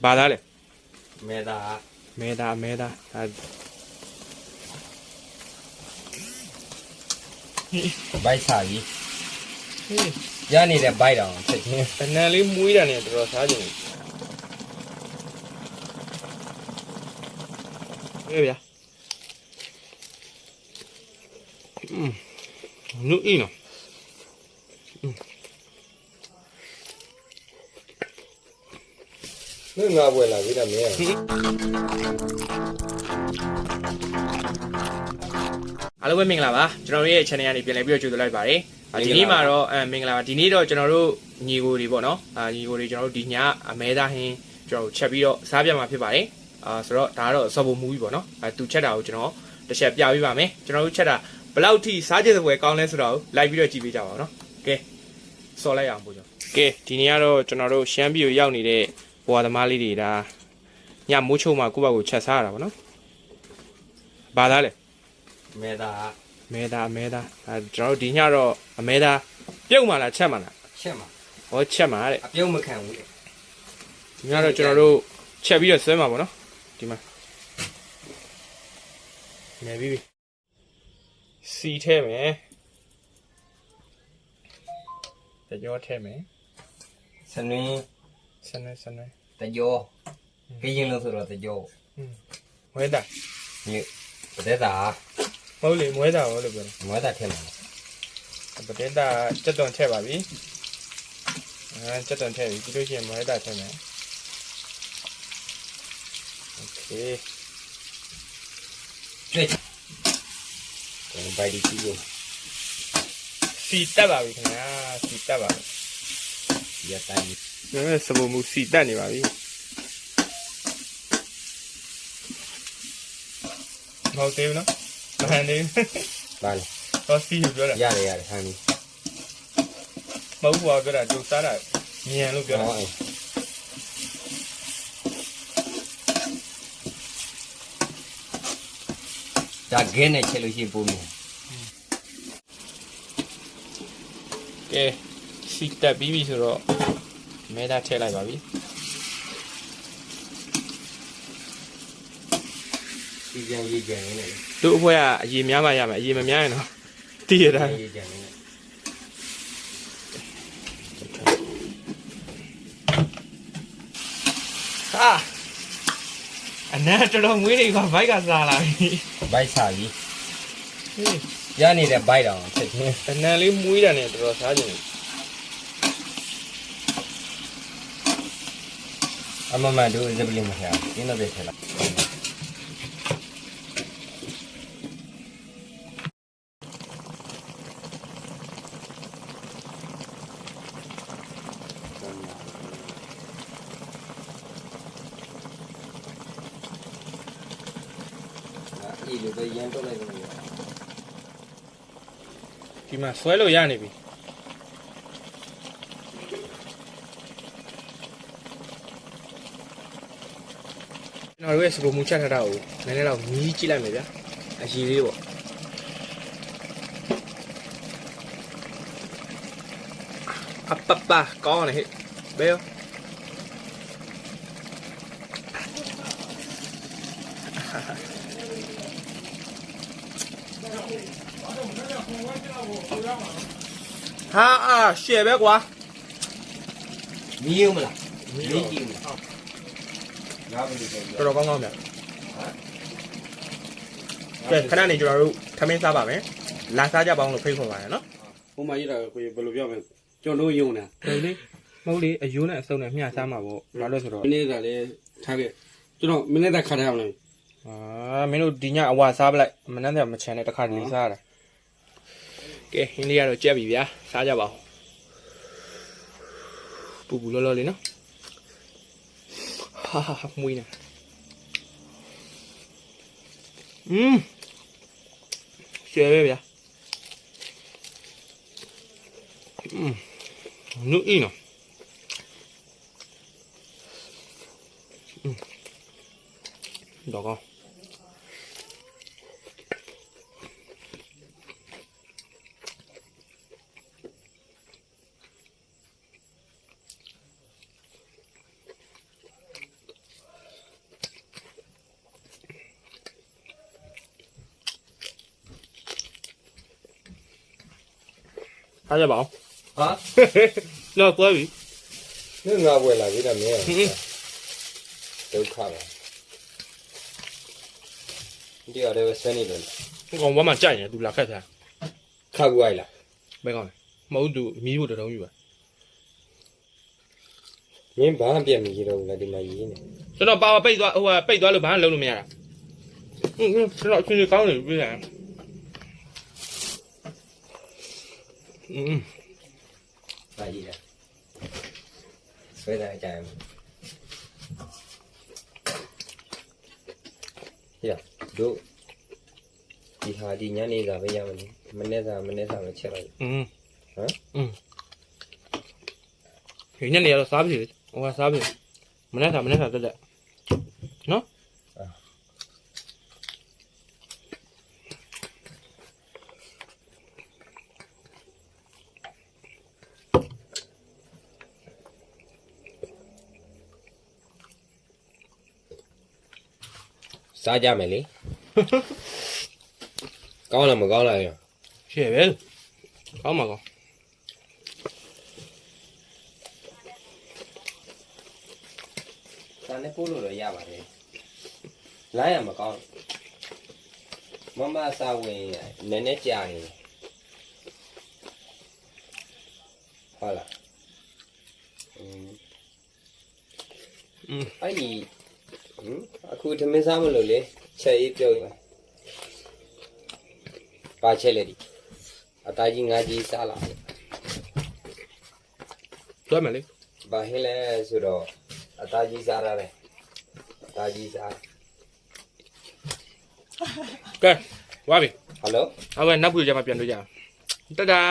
ဘာသားလဲ မဲသား မဲသားမဲသားဒါ ဘိုက်စာကြီး ဟေး ရနေတဲ့ဘိုက်တောင်ချက်ချင်း တနန်လေးမွေးတာနဲ့တော်တော်စားကြတယ်ဟေးဗျာနုအင်းနော် နှငါပွဲလာပြီလားမင်း အားလုံးပဲမင်္ဂလာပါကျွန်တော်တို့ရဲ့ channel ကနေပြန်လည်ပြီးတော့ကြိုဆိုလိုက်ပါတယ်ဒီနေ့မှာတော့မင်္ဂလာပါဒီနေ့တော့ကျွန်တော်တို့ညီကိုတွေပေါ့နော်ညီကိုတွေကျွန်တော်တို့ဒီညအမဲသားဟင်းကျွန်တော်ချက်ပြီးတော့စားပြမှာဖြစ်ပါတယ်ဆိုတော့ဒါကတော့စော်ပုံမူကြီးပေါ့နော်သူချက်တာကိုကျွန်တော်တစ်ချက်ပြပေးပါမယ်ကျွန်တော်တို့ချက်တာဘယ်လောက်ထိစားကြတဲ့ဘွယ်ကောင်းလဲဆိုတော့လိုက်ပြီးတော့ကြည့်ပေးကြပါဦးနော်ကဲစော်လိုက်အောင်ပို့ကြကဲဒီနေ့ကတော့ကျွန်တော်တို့ရှမ်းပြည်ကိုရောက်နေတဲ့ဘွာသမားလေးတွေဒါညမိုးချုံမှာကိုယ့်ဘက်ကိုချက်စားရတာပေါ့နော်ဘာသားလဲ မဲသား မဲသားမဲသားကျွန်တော်တို့ဒီညတော့အမဲသားပြုတ်မှလားချက်မှလား ချက်မှာ ဟောချက်မှတဲ့ အပြုံးမခံဘူးလေ ဒီညတော့ကျွန်တော်တို့ချက်ပြီးတော့ဆွဲမှာပေါ့နော်ဒီမှာနေပြီစီထဲမယ်တကြောထဲမယ် စနင်း စနေ တကြောခရင်လို့ဆိုတော့တကြော မွဲတာ မြေပဒေတာ မဟုတ်လေမွဲတာဟောလို့ပြောတယ် မွေးတာထင်တယ် ပတဲတာစက်သွန်ထည့်ပါပြီစက်သွန်ထည့်ပြီပြီးလို့ရှိရင်မွဲတာထည့်မယ်โอเค ကျွတ်ဘိုက်ဒီကြီးကို စီတက်ပါပြီခင်ဗျာစီတက်ပါပြီ ရတိုင်း စပုံမူစီတက်နေပါပြီမဟုတ်သေးဘူးနော်မဟန်သေးဘူး ပါလေ ဟောစီကိုပြောတာ ရတယ်ဟန်ပြီ မဟုတ်ဘူးပြောတာသူစားတာမြန်လို့ပြောတာ ဒါဂင်းနဲ့ချက်လို့ရှိရင်ပုံမြင် ကဲစီတက်ပြီးပြီဆိုတော့မဲသားထည့်လိုက်ပါပြီ ဒီကြံရေးကြံနေတယ် သူ့အဖွဲကအရေများမှရမယ်အရေမများရင်တော့တည်ရတာ ရေးကြံနေတယ် ဟာအနက်တော်တော်မွေးတွေကဘိုက်ကစားလာပြီ ဘိုက်စာကြီး ဟေး ရနေတဲ့ဘိုက်တောင်ချက်ချင်း တနန်လေးမွေးတာနဲ့တော်တော်စားကြတယ် အမမတို့ဇပလီမခါဒီနောက်ပြထလာအေးလို့ပဲရန်တော့လိုက်လို့ ဒီမှာဆွဲလို့ရနေပြီကျွန်တော်တို့ရဲ့စပုံမူချက်ထားတာကိုနည်းနည်းတော့မြည်ကြည့်လိုက်မယ်ဗျာအရေလေးပေါ့အပပကောင်းနေဟဲ့ဘယ်ရောဟာရှယ်ပဲကွာ မီးရုံမလားမီးကြည့်မလားငါဘယ်လိုလဲ တော်တော်ကောင်းကောင်းဗျကဲခဏနေကျွန်တော်တို့ထမင်းစားပါမယ်လာစားကြပါအောင်လို့ဖိတ်ခေါ်ပါရနော် ဟိုမှာရေးတာကိုဘယ်လိုပြောမလဲကျွန်တော်ယုံနေ ဒီလေးမဟုတ်လေအယိုးနဲ့အစုံနဲ့မျှစားမှာပေါ့ဘာလို့ဆိုတော့ မနေ့ကလည်းထားခဲ့ကျွန်တော်မနေ့ကခါထားအောင်လေ မင်းတို့ဒီညအဝါစားပလိုက်မနှမ်းတဲ့မချန်နဲ့တစ်ခါတည်းစားရတာကဲဟင်းလေးကတော့ကြက်ပြီဗျာစားကြပါဦးပူပူလောလောလေးနော်ဟာမွေးနေရှယ်ပဲဗျာနုအင်းနော်တော့ကော ထားရပါအောင် ဟာ တော့ကွဲပြီ နင်ငါပွဲလာပြီတော့မင်းဒုက္ခပါဒီရတဲ့ဆွေးနေလို့ ဟိုကောင်ဘာမှကြိုက်နေသူလာခက်ထား ခါကူလိုက်လား ဘယ်ကောင်လဲမဟုတ်သူမီးဖို့တုံးယူပါ မင်းဘာပြက်မကြီးတော့ဘူးလားဒီမှာရေးနေ ကျွန်တော်ပါပိတ်သွားဟိုပိတ်သွားလို့ဘာမှလုပ်လို့မရတာကျွန်တော်အချင်းကြီးကောင်းနေပြီပြန်ဘာကြီးလဲဆွဲတာကြိုင်ရတို့ဒီဟာဒီညနေစာပဲရမယ်မနေ့စာပဲချက်လိုက်ဟမ် ဒီညနေတော့စားပြီဟိုကစားပြီမနေ့ကတက်တက်နော် စားကြမယ်လေကောင်းလားမကောင်းလားရော ရှေ့ပဲကောင်းမှာကောင်း ဒါနဲ့ပို့လို့တော့ရပါတယ်လိုင်းရမကောင်းမမစားဝင်နည်းနည်းကြာရင်ဟုတ်လားအဲ့ဒီအခုသမင်းစားမလို့လေချက်ရေးပြုတ်ရပါချက်လေဒီအသားကြီးငါးကြီးစားလာ တွဲမယ်လေ ဘာဟဲလဲဆိုတော့အသားကြီးစားရတယ်အသားကြီးစား ကဲဝါပြီ ဟယ်လို ဟုတ်ကဲ့နောက်ပြကြမှာပြန်တွေ့ကြအောင်တဒါ